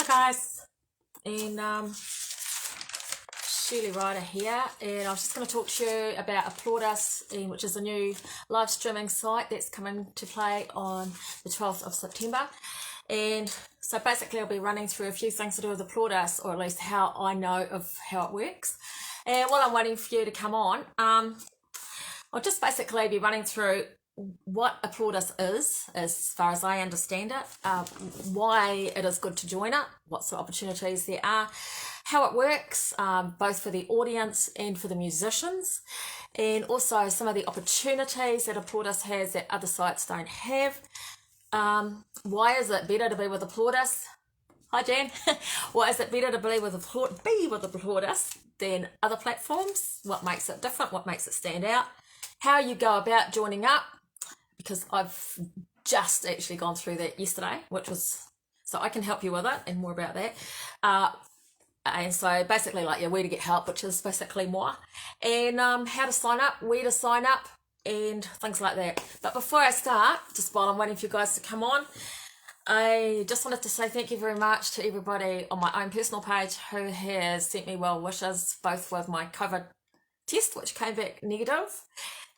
Guys, and Shirley Ryder here, and I was just going to talk to you about APPLAUDUS, which is a new live streaming site that's coming to play on the 12th of September. And so basically I'll be running through a few things to do with APPLAUDUS, or at least how I know of how it works. And while I'm waiting for you to come on, I'll just basically be running through what APPLAUDUS is, as far as I understand it, why it is good to join it, what sort of opportunities there are, how it works, both for the audience and for the musicians, and also some of the opportunities that APPLAUDUS has that other sites don't have. Why is it better to be with APPLAUDUS? Hi Jan. Why is it better to be with APPLAUDUS than other platforms? What makes it different? What makes it stand out? How you go about joining up, because I've just actually gone through that yesterday, so I can help you with it and more about that. And so basically where to get help, which is basically more, and how to sign up, where to sign up, and things like that. But before I start, just while I'm waiting for you guys to come on, I just wanted to say thank you very much to everybody on my own personal page who has sent me well wishes, both with my COVID test, which came back negative,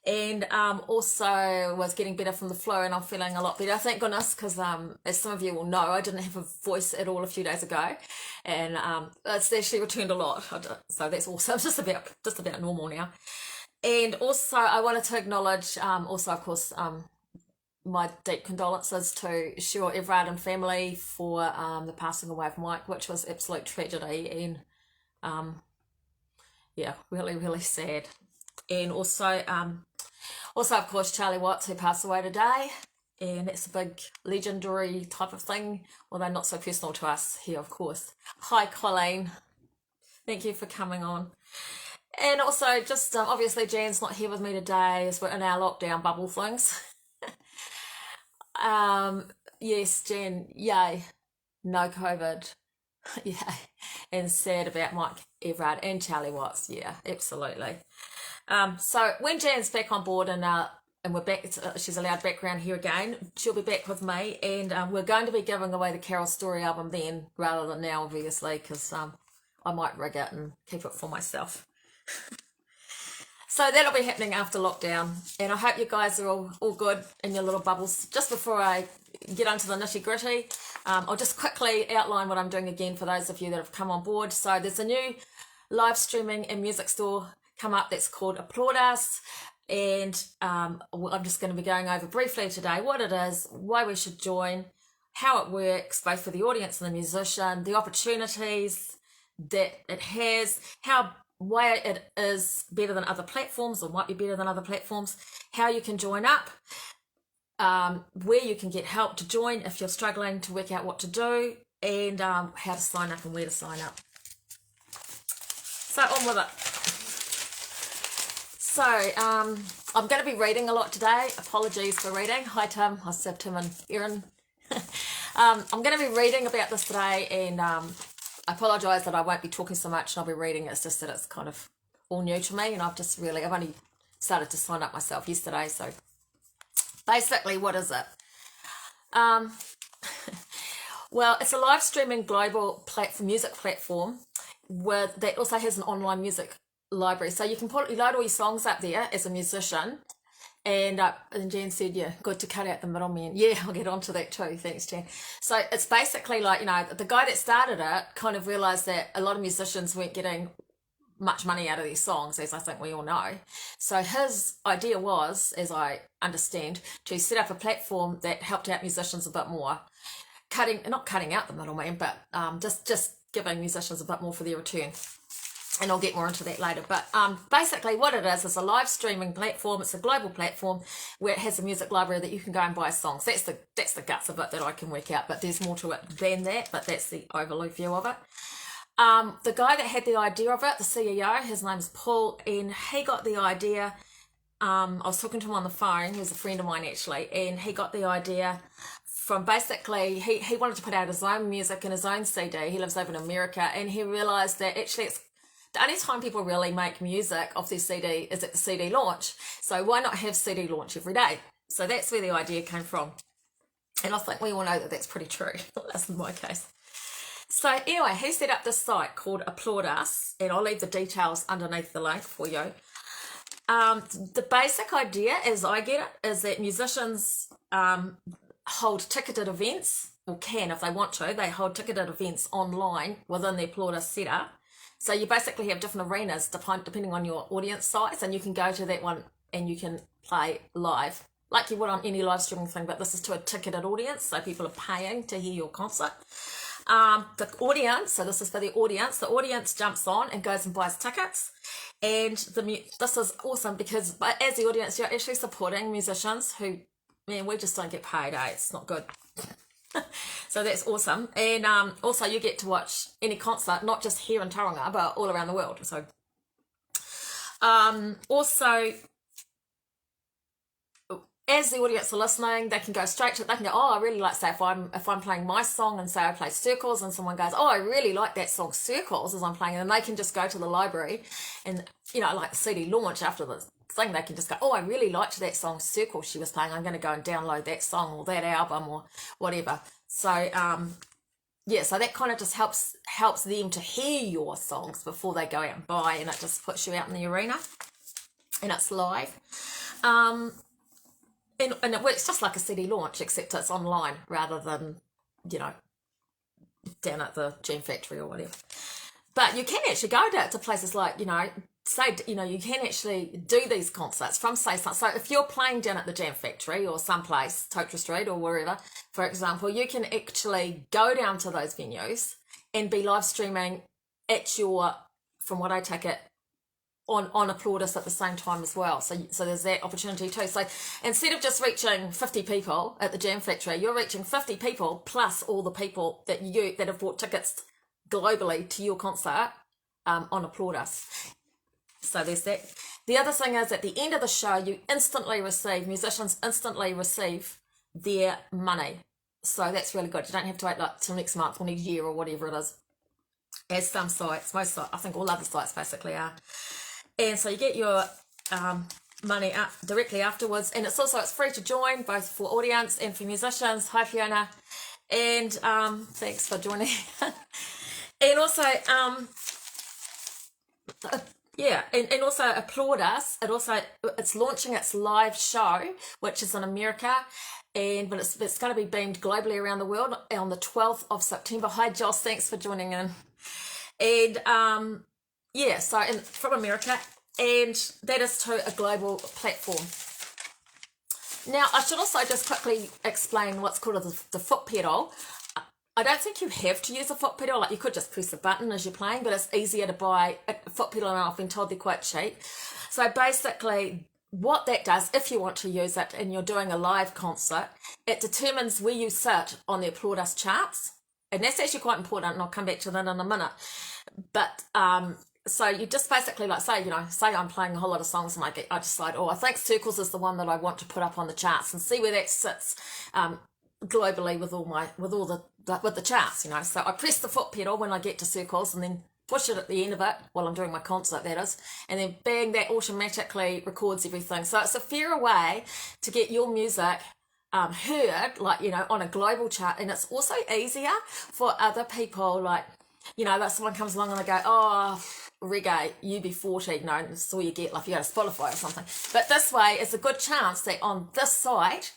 and also was getting better from the flu, and I'm feeling a lot better, thank goodness, because as some of you will know, I didn't have a voice at all a few days ago, and it's actually returned a lot, so that's awesome. It's just about normal now. And also I wanted to acknowledge also of course my deep condolences to Cheryl Everard and family for the passing away of Mike, which was absolute tragedy, and yeah, really, really sad. And also of course Charlie Watts, who passed away today, and that's a big legendary type of thing, although not so personal to us here, of course. Hi Colleen, thank you for coming on. And also just obviously Jan's not here with me today as we're in our lockdown bubble things. Yes, Jan, yay, no COVID. Yeah, and sad about Mike Everard and Charlie Watts. Yeah, absolutely. So when Jan's back on board and we're back, she's allowed background here again, she'll be back with me, and we're going to be giving away the Carol Story album then, rather than now, obviously, because I might rig it and keep it for myself. So that'll be happening after lockdown, and I hope you guys are all good in your little bubbles. Just before I get onto the nitty gritty, I'll just quickly outline what I'm doing again for those of you that have come on board. So there's a new live streaming and music store come up that's called APPLAUDUS, and I'm just going to be going over briefly today what it is, why we should join, how it works both for the audience and the musician, the opportunities that it has, why it is better than other platforms or might be better than other platforms, how you can join up, where you can get help to join if you're struggling to work out what to do, and how to sign up and where to sign up. So on with it. So I'm going to be reading a lot today. Apologies for reading. Hi Tim, hi Seb, Tim and Erin. I'm going to be reading about this today, and I apologise that I won't be talking so much and I'll be reading. It's just that it's kind of all new to me, and I've only started to sign up myself yesterday. So basically, what is it? Well, it's a live streaming global music platform that also has an online music library. So you can load all your songs up there as a musician. And Jan said, yeah, good to cut out the middleman. Yeah, I'll get onto that too. Thanks, Jan. So it's basically the guy that started it kind of realised that a lot of musicians weren't getting much money out of these songs, as I think we all know. So his idea was, as I understand, to set up a platform that helped out musicians a bit more. Not cutting out the middleman, but just giving musicians a bit more for their return. And I'll get more into that later. But basically what it is a live streaming platform. It's a global platform where it has a music library that you can go and buy songs. That's the guts of it that I can work out, but there's more to it than that, but that's the overview of it. The guy that had the idea of it, the CEO, his name's Paul, and he got the idea, I was talking to him on the phone, he was a friend of mine actually, and he got the idea from basically, he wanted to put out his own music and his own CD. He lives over in America, and he realised that actually it's the only time people really make music off their CD is at the CD launch. So why not have CD launch every day? So that's where the idea came from. And I think we all know that that's pretty true. That's in my case. So anyway, he set up this site called APPLAUDUS, and I'll leave the details underneath the link for you. The basic idea, as I get it, is that musicians hold ticketed events, or can if they want to. They hold ticketed events online within the APPLAUDUS setup. So you basically have different arenas depending on your audience size, and you can go to that one and you can play live like you would on any live streaming thing, but this is to a ticketed audience, so people are paying to hear your concert. The audience, so this is for the audience jumps on and goes and buys tickets, and this is awesome because as the audience, you're actually supporting musicians who, man, we just don't get paid, it's not good. So that's awesome. And also you get to watch any concert, not just here in Tauranga, but all around the world. So also, as the audience are listening, they can go straight to it. They can go, oh, I really like, say, if I'm playing my song and say I play Circles, and someone goes, oh, I really like that song Circles as I'm playing, and then they can just go to the library and, you know, like the CD launch after the thing, they can just go, oh, I really liked that song Circles she was playing, I'm going to go and download that song or that album or whatever. So yeah, so that kind of just helps them to hear your songs before they go out and buy, and it just puts you out in the arena and it's live. And it works just like a CD launch, except it's online rather than, you know, down at the Jam Factory or whatever. But you can actually go to places like, you know, say, you know, you can actually do these concerts from, say, so if you're playing down at the Jam Factory or someplace, Tokra Street or wherever, for example, you can actually go down to those venues and be live streaming at your, from what I take it, on APPLAUDUS at the same time as well. So there's that opportunity too. So instead of just reaching 50 people at the Jam Factory, you're reaching 50 people plus all the people that have bought tickets globally to your concert on APPLAUDUS. So there's that. The other thing is, at the end of the show, musicians instantly receive their money. So that's really good. You don't have to wait like till next month or next year or whatever it is, as some sites, most sites, I think all other sites basically are. And so you get your money up directly afterwards, and it's free to join, both for audience and for musicians. Hi Fiona, and thanks for joining. And also yeah, and also APPLAUDUS, it's launching its live show, which is in America, but it's going to be beamed globally around the world on the 12th of September. Hi Joss, thanks for joining in. And yeah, so from America, and that is to a global platform. Now, I should also just quickly explain what's called the foot pedal. I don't think you have to use a foot pedal, like you could just press a button as you're playing, but it's easier to buy a foot pedal, and I've been told they're quite cheap. So basically, what that does, if you want to use it and you're doing a live concert, it determines where you sit on the APPLAUDUS charts, and that's actually quite important, and I'll come back to that in a minute. But so you just basically, like, say I'm playing a whole lot of songs, and I decide, oh, I think Circles is the one that I want to put up on the charts, and see where that sits globally with the charts, you know. So I press the foot pedal when I get to Circles, and then push it at the end of it while I'm doing my concert, that is, and then bang, that automatically records everything. So it's a fairer way to get your music heard, like, you know, on a global chart, and it's also easier for other people, like, you know, that someone comes along and they go, oh, reggae, UB40, you know, that's all you get, like if you go to Spotify or something. But this way, it's a good chance that on this site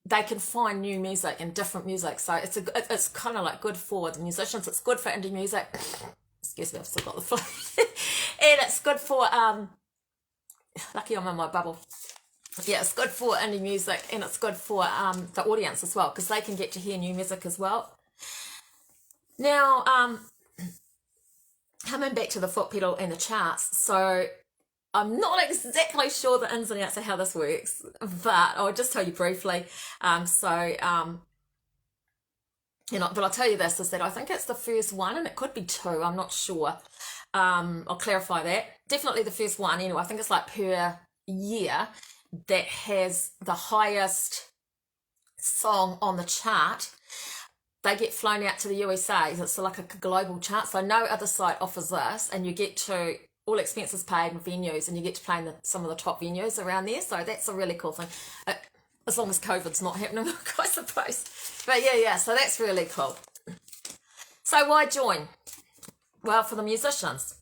they can find new music and different music. So it's kind of like good for the musicians, it's good for indie music. Excuse me, I've still got the flu. And it's good for lucky I'm in my bubble. Yeah, it's good for indie music, and it's good for the audience as well, because they can get to hear new music as well. Now, coming back to the foot pedal and the charts, so I'm not exactly sure the ins and outs of how this works, but I'll just tell you briefly. You know, but I'll tell you this, is that I think it's the first one, and it could be two, I'm not sure. I'll clarify that. Definitely the first one, anyway. I think it's like per year that has the highest song on the chart. They get flown out to the USA. It's like a global chart, so no other site offers this, and you get to all expenses paid and venues, and you get to play in some of the top venues around there. So that's a really cool thing, as long as COVID's not happening, I suppose. But yeah, so that's really cool. So why join? Well, for the musicians,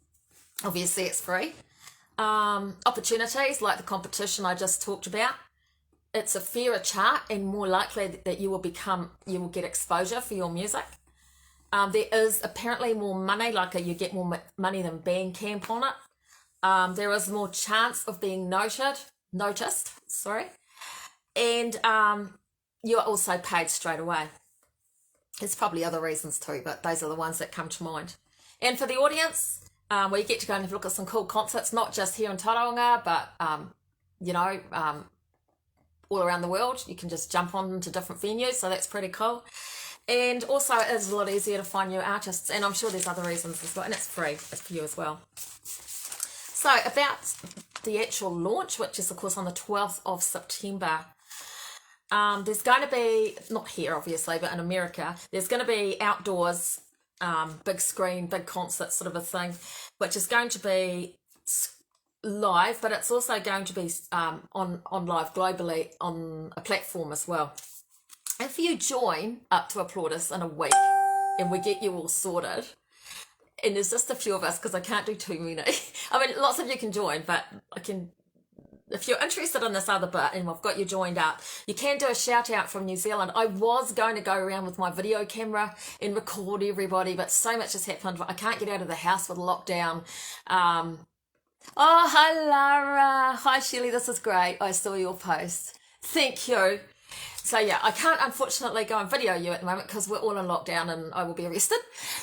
obviously it's free. Opportunities like the competition I just talked about. It's a fairer chart and more likely that you will get exposure for your music. There is apparently more money, like you get more money than Bandcamp on it. There is more chance of being noticed, and you're also paid straight away. There's probably other reasons too, but those are the ones that come to mind. And for the audience, where you get to go and have a look at some cool concerts, not just here in Tauranga, but all around the world. You can just jump on into different venues, so that's pretty cool. And also it is a lot easier to find new artists, and I'm sure there's other reasons as well, and it's free, it's for you as well. So about the actual launch, which is of course on the 12th of September, there's going to be, not here obviously, but in America, there's going to be outdoors, big screen, big concert sort of a thing, which is going to be live, but it's also going to be on live globally on a platform as well. If you join up to Applaudus in a week and we get you all sorted, and there's just a few of us because I can't do too many. I mean, lots of you can join, but I can, if you're interested in this other bit and we've got you joined up, you can do a shout out from New Zealand. I was going to go around with my video camera and record everybody, but so much has happened. I can't get out of the house with lockdown. Oh, hi Lara. Hi Shelley, this is great. I saw your post. Thank you. So yeah, I can't unfortunately go and video you at the moment because we're all in lockdown and I will be arrested.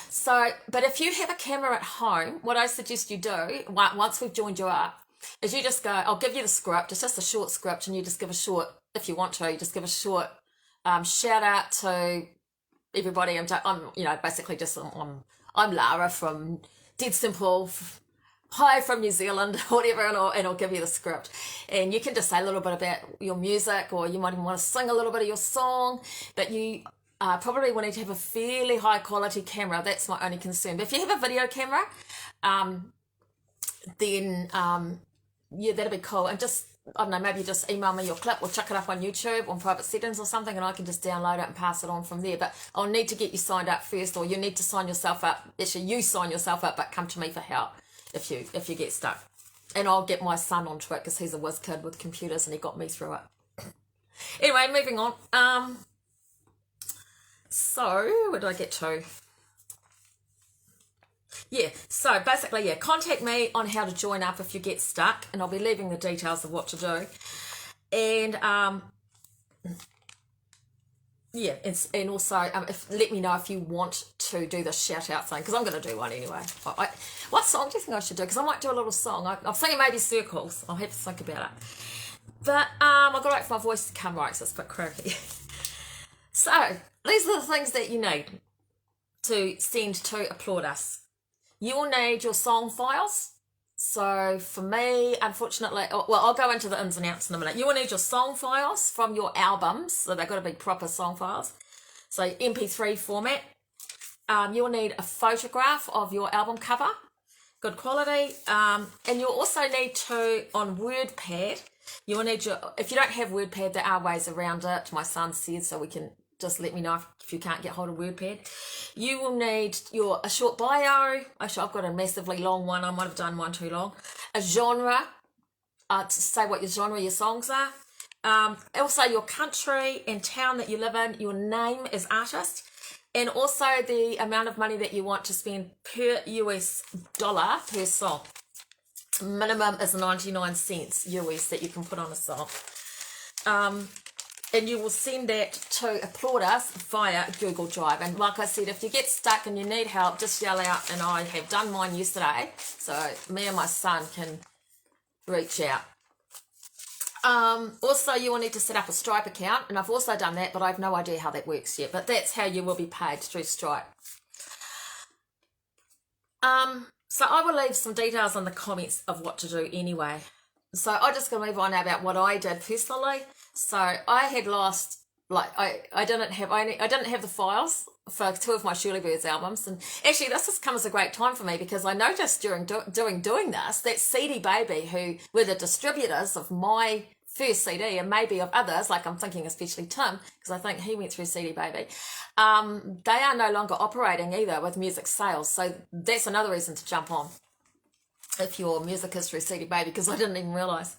So, but if you have a camera at home, what I suggest you do, once we've joined you up, is you just go, I'll give you the script, it's just a short script, and you just give a short, if you want to, you just give a short shout out to everybody. I'm basically just, I'm Lara from Dead Simple, hi from New Zealand, whatever, and I'll give you the script. And you can just say a little bit about your music, or you might even want to sing a little bit of your song, but you probably will need to have a fairly high quality camera. That's my only concern. But if you have a video camera, then yeah, that'd be cool. And just, I don't know, maybe just email me your clip or chuck it up on YouTube on private settings or something, and I can just download it and pass it on from there. But I'll need to get you signed up first, or you need to sign yourself up. Actually, you sign yourself up, but come to me for help if you get stuck. And I'll get my son onto it because he's a whiz kid with computers and he got me through it. Anyway, moving on. So where did I get to? Yeah, so basically, yeah, contact me on how to join up if you get stuck, and I'll be leaving the details of what to do. And yeah, and also let me know if you want to do the shout out thing, because I'm going to do one anyway. What song do you think I should do? Because I might do a little song. I'm thinking maybe Circles. I'll have to think about it. But I've got to wait for my voice to come right, so it's a bit croaky. So these are the things that you need to send to Applaud Us. You will need your song files. So for me, unfortunately, well, I'll go into the ins and outs in a minute. You will need your song files from your albums. So they've got to be proper song files. So MP3 format. You will need a photograph of your album cover, good quality. And you'll also need to, on WordPad, you will need your, if you don't have WordPad, there are ways around it. My son said, so we can just let me know if you can't get hold of WordPad. You will need a short bio. Actually, I've got a massively long one. I might have done one too long. A genre, to say what your genre your songs are. Also your country and town that you live in, your name as artist, and also the amount of money that you want to spend per US dollar per song. Minimum is 99 cents US that you can put on a song. And you will send that to Applaud Us via Google Drive. And like I said, if you get stuck and you need help, just yell out, and I have done mine yesterday, so me and my son can reach out. Also, you will need to set up a Stripe account, and I've also done that, but I have no idea how that works yet, but that's how you will be paid, through Stripe. So I will leave some details in the comments of what to do anyway. So I'm just going to move on now about what I did personally. So I had lost, like, I didn't have the files for 2 of my Shirley Birds albums. And actually this has come as a great time for me, because I noticed during doing this that CD Baby, who were the distributors of my first CD, and maybe of others, like I'm thinking especially Tim, because I think he went through CD Baby, they are no longer operating either with music sales. So that's another reason to jump on if your music is through CD Baby, because I didn't even realise.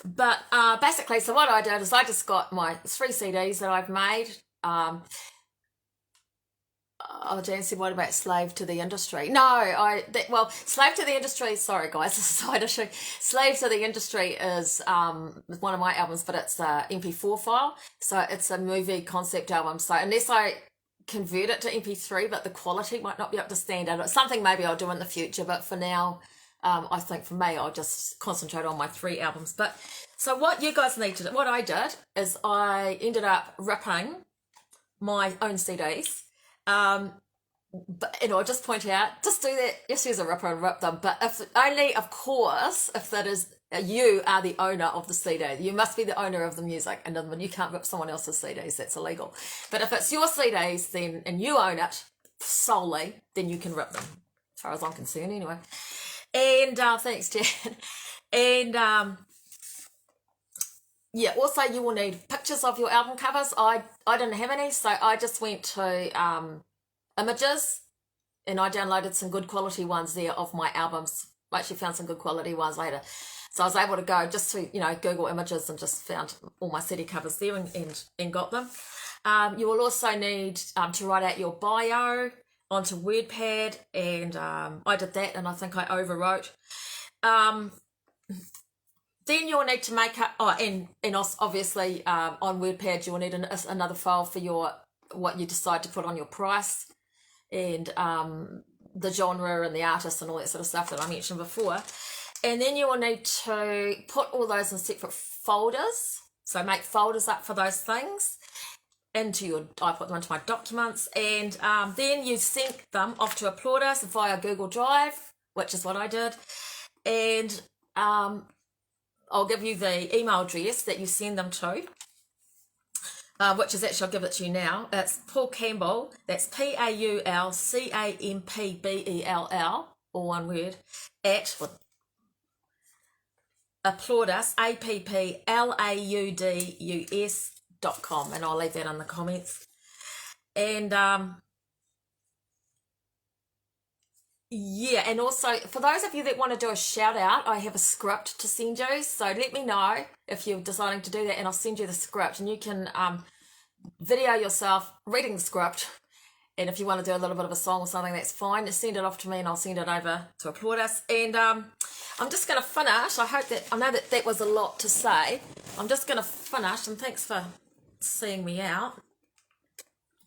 But basically, so what I did is I just got my 3 CDs that I've made. Oh, Jan said, what about Slave to the Industry? No, Slave to the Industry, sorry guys, this is a side issue. Slave to the Industry is one of my albums, but it's a MP4 file. So it's a movie concept album. So unless I convert it to MP3, but the quality might not be up to standard. It's something maybe I'll do in the future, but for now, I think for me, I'll just concentrate on my 3 albums. But so what you guys need to do, what I did is I ended up ripping my own CDs. But I'll just point out, just do that, just use a ripper and rip them. But if only, of course, if that is, you are the owner of the CD. You must be the owner of the music, and then you can't rip someone else's CDs, that's illegal. But if it's your CDs, then, and you own it solely, then you can rip them, as far as I'm concerned anyway. And thanks, Jan. And yeah, also you will need pictures of your album covers. I didn't have any, so I just went to images, and I downloaded some good quality ones there of my albums. I actually found some good quality ones later. So I was able to go just to, Google Images and just found all my CD covers there and got them. You will also need to write out your bio onto WordPad, and I did that, and I think I overwrote. Then you'll need to make up, and obviously on WordPad you'll need another file for what you decide to put on your price, and the genre and the artist and all that sort of stuff that I mentioned before. And then you will need to put all those in separate folders. So make folders up for those things. I put them into my documents, and then you sync them off to Applaudus via Google Drive, which is what I did. And I'll give you the email address that you send them to, which is actually, I'll give it to you now. It's Paul Campbell, that's PaulCampbell, all one word, at Applaudus, APPLAUDUS.com, and I'll leave that in the comments. And yeah, and also for those of you that want to do a shout out, I have a script to send you, so let me know if you're deciding to do that, and I'll send you the script, and you can video yourself reading the script, and if you want to do a little bit of a song or something, that's fine. Just send it off to me and I'll send it over to Applaudus. And I'm just going to finish. I know that was a lot to say. I'm just going to finish, and thanks for seeing me out.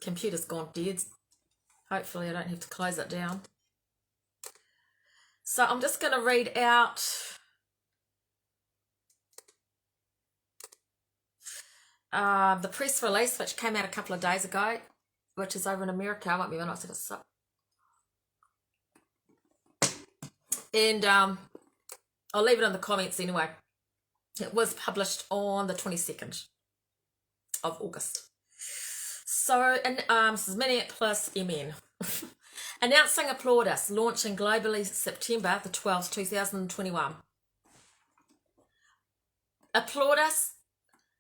Computer's gone dead. Hopefully I don't have to close it down. So I'm just going to read out the press release, which came out a couple of days ago, which is over in America. I won't be when I set this up. And I'll leave it in the comments anyway. It was published on the 22nd of August. So, and this is Minneapolis, MN. Announcing Applaudus, launching globally September the 12th, 2021. Applaudus,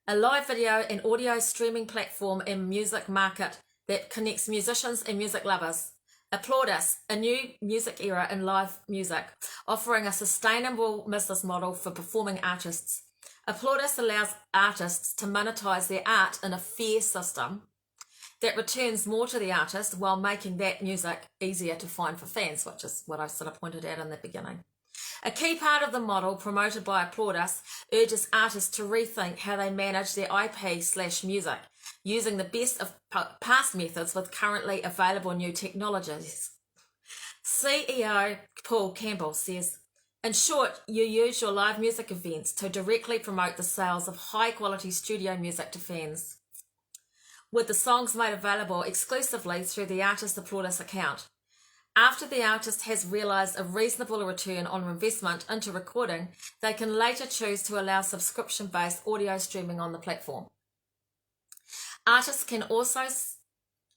a live video and audio streaming platform and music market that connects musicians and music lovers. Applaudus, a new music era in live music, offering a sustainable business model for performing artists. Applaudus allows artists to monetize their art in a fair system that returns more to the artist while making that music easier to find for fans, which is what I sort of pointed out in the beginning. A key part of the model promoted by Applaudus urges artists to rethink how they manage their IP/music, using the best of past methods with currently available new technologies. CEO Paul Campbell says, in short, you use your live music events to directly promote the sales of high-quality studio music to fans, with the songs made available exclusively through the artist's Applaudus account. After the artist has realised a reasonable return on investment into recording, they can later choose to allow subscription-based audio streaming on the platform. Artists can also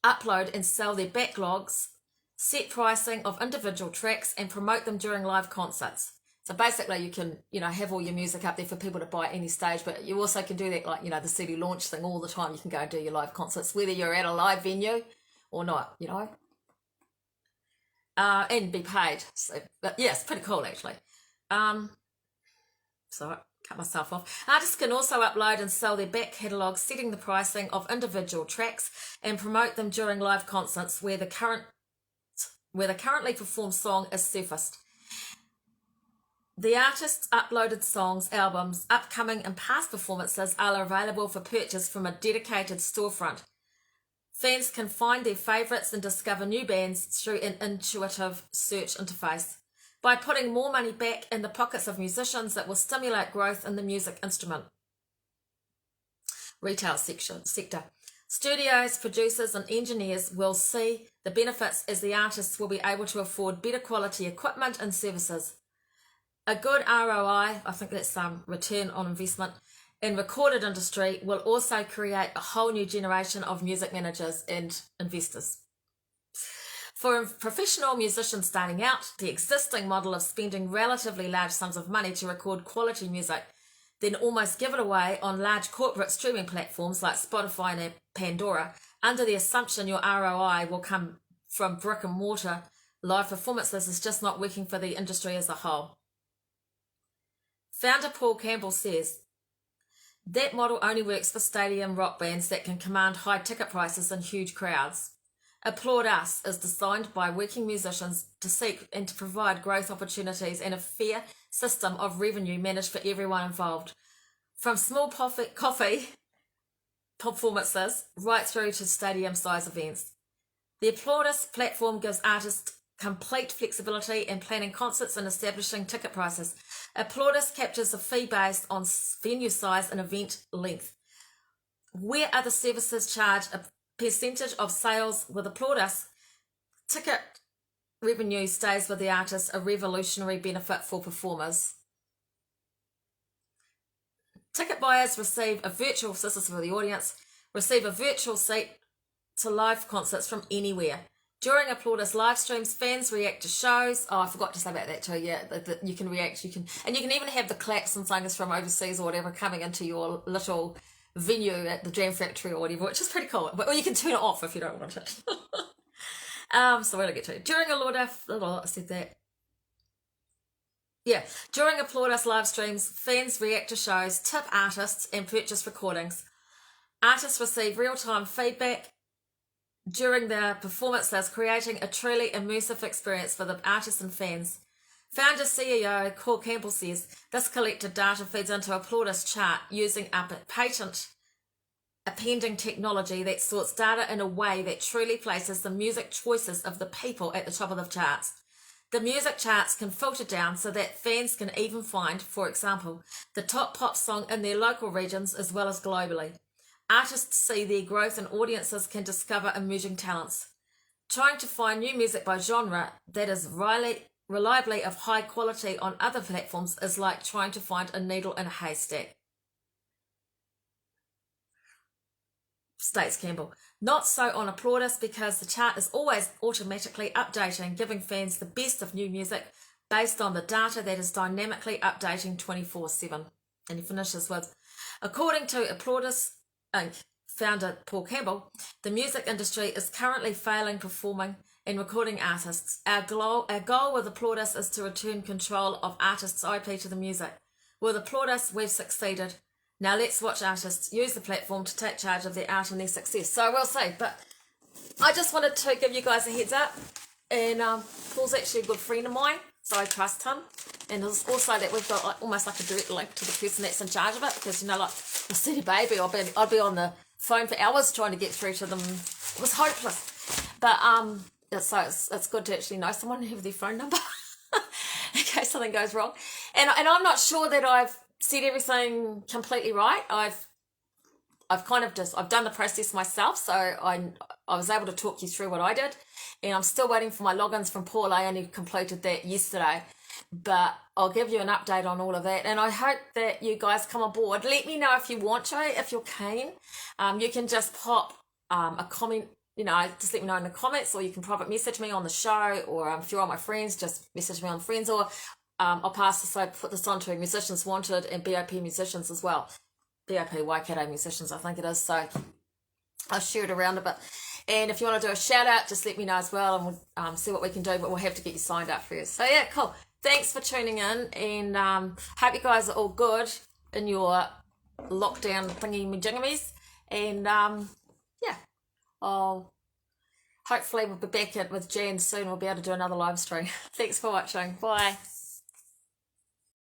upload and sell their backlogs, set pricing of individual tracks, and promote them during live concerts. So basically you can, have all your music up there for people to buy at any stage, but you also can do that like, the CD launch thing all the time. You can go and do your live concerts, whether you're at a live venue or not, and be paid. So, but yeah, it's pretty cool actually. So cut myself off. Artists can also upload and sell their back catalogue, setting the pricing of individual tracks and promote them during live concerts where the currently performed song is surfaced. The artist's uploaded songs, albums, upcoming and past performances are available for purchase from a dedicated storefront. Fans can find their favourites and discover new bands through an intuitive search interface. By putting more money back in the pockets of musicians, that will stimulate growth in the music instrument retail sector. Studios, producers and engineers will see the benefits as the artists will be able to afford better quality equipment and services. A good ROI, I think that's return on investment, in recorded industry will also create a whole new generation of music managers and investors. For professional musicians starting out, the existing model of spending relatively large sums of money to record quality music, then almost give it away on large corporate streaming platforms like Spotify and Pandora, under the assumption your ROI will come from brick and mortar live performances, is just not working for the industry as a whole. Founder Paul Campbell says, that model only works for stadium rock bands that can command high ticket prices and huge crowds. Applaud Us is designed by working musicians to seek and to provide growth opportunities and a fair system of revenue managed for everyone involved, from small coffee performances right through to stadium size events. The Applaud Us platform gives artists complete flexibility in planning concerts and establishing ticket prices. Applaud Us captures a fee based on venue size and event length. Where other services charge a percentage of sales, with Applaud Us, ticket revenue stays with the artist, a revolutionary benefit for performers. Ticket buyers receive a virtual, this is for the audience, receive a virtual seat to live concerts from anywhere. During Applaud Us live streams, fans react to shows. Oh, I forgot to say about that too. Yeah, you can react. You can even have the claps and singers from overseas or whatever coming into your little venue at the Jam Factory or whatever, which is pretty cool. Or you can turn it off if you don't want it. So where did I get to? During I said that. Yeah, during Applaud Us live streams, fans react to shows, tip artists, and purchase recordings. Artists receive real-time feedback during their performances, creating a truly immersive experience for the artists and fans. Founder CEO Paul Campbell says this collected data feeds into Applaud Us chart using a patent appending technology that sorts data in a way that truly places the music choices of the people at the top of the charts. The music charts can filter down so that fans can even find, for example, the top pop song in their local regions as well as globally. Artists see their growth and audiences can discover emerging talents. Trying to find new music by genre that is reliably of high quality on other platforms is like trying to find a needle in a haystack. States Campbell. Not so on Applaud Us, because the chart is always automatically updating, giving fans the best of new music based on the data that is dynamically updating 24/7. And he finishes with, according to Applaud Us Inc. founder Paul Campbell, the music industry is currently failing performing and recording artists. Our goal with Applaud Us is to return control of artists' IP to the music. With Applaud Us, we've succeeded. Now let's watch artists use the platform to take charge of their art and their success. So we'll see. But I just wanted to give you guys a heads up. And Paul's actually a good friend of mine, so I trust him. And there's also that we've got almost like a direct link to the person that's in charge of it, because, like the city baby, I'd be on the phone for hours trying to get through to them. It was hopeless. But it's good to actually know someone and have their phone number in case something goes wrong. And I'm not sure that I've said everything completely right. I've done the process myself, so I was able to talk you through what I did, and I'm still waiting for my logins from Paul. I only completed that yesterday, but I'll give you an update on all of that, and I hope that you guys come aboard. Let me know if you want to, if you're keen. You can just pop a comment, just let me know in the comments, or you can private message me on the show, or if you're on my friends, just message me on friends, or I'll pass this, I put this on to Musicians Wanted and BOP Musicians as well. BOP Waikato Musicians, I think it is. So I'll share it around a bit. And if you want to do a shout out, just let me know as well, and we'll see what we can do, but we'll have to get you signed up first. So yeah, cool. Thanks for tuning in, and hope you guys are all good in your lockdown thingy-majingamies. And yeah, hopefully we'll be back with Jan soon. We'll be able to do another live stream. Thanks for watching. Bye.